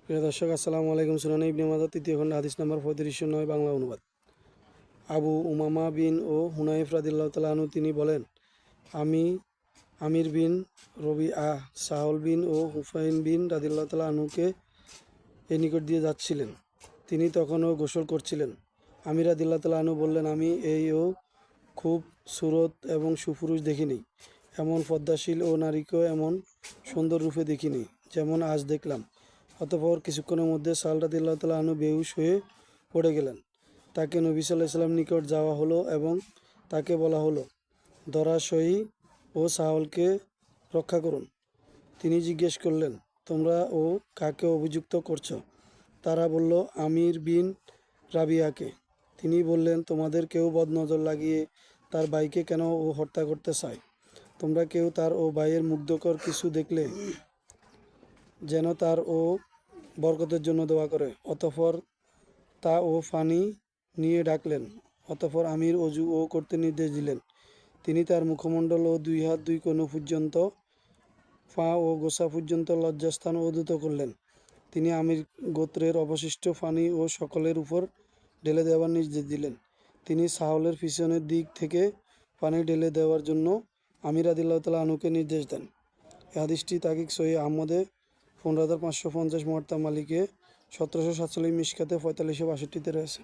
প্রিয় দর্শক আসসালামু আলাইকুম। সুনানে ইবনে মাজাহ তৃতীয় খণ্ড হাদিস নম্বর 3509 বাংলা অনুবাদ। আবু উমামা বিন ও হুনাইফ রাদিয়াল্লাহু তাআলা আনহু তিনি বলেন, আমি আমির বিন রবিআহ, সাহল বিন ও হুফাইন বিন রাদিয়াল্লাহু তাআলা আনহুকে এই নিকট দিয়ে যাচ্ছিলেন। তিনি তখনও গোসল করছিলেন। আমির রাদিয়াল্লাহু তাআলা আনহু বললেন, আমি এই ও খুব সুরত এবং সুপুরুষ দেখিনি, এমন পদ্মাশীল ও নারীকেও এমন সুন্দর রূপে দেখিনি যেমন আজ দেখলাম। অতঃপর কিছুক্ষণের মধ্যে সাল রাদিয়াল্লাহু তাআলা আনহু বেহুশ হয়ে পড়ে গেলেন। তাকে নবী সাল্লাল্লাহু আলাইহি ওয়াসাল্লাম নিকট যাওয়া হলো এবং তাকে বলা হলো, ধরাশয়ী ও সাহলকে রক্ষা করুন। তিনি জিজ্ঞেস করলেন, তোমরা ও কাকে অভিযুক্ত করছো? তারা বলল, আমির বিন রাবিয়াকে। তিনি বললেন, তোমাদের কেউ বদনজর লাগিয়ে তার ভাইকে কেন ও হত্যা করতে চায়? তোমরা কেউ তার ও ভাইয়ের মুগ্ধকর কিছু দেখলে যেন তার ও বরকতের জন্য দোয়া করে। অতঃপর তা ও পানি নিয়ে ডাকলেন। অতঃপর আমির অজু ও করতে নির্দেশ দিলেন। তিনি তার মুখমণ্ডল ও দুই হাত দুই কনুই পর্যন্ত, পা ও গোছা পর্যন্ত লজ্জাস্থান উদ্ধৃত করলেন। তিনি আমির গোত্রের অবশিষ্ট পানি ও সকলের উপর ঢেলে দেওয়ার নির্দেশ দিলেন। তিনি সাহলের পিছনের দিক থেকে পানি ঢেলে দেওয়ার জন্য আমির রাদিয়াল্লাহু তাআলা আনহুকে নির্দেশ দেন। এই হাদিসটি তাকিক সহিহ আহমদে 15,550, মুয়াত্তা মালিকে 1747, মিশকাতে 4562 রয়েছে।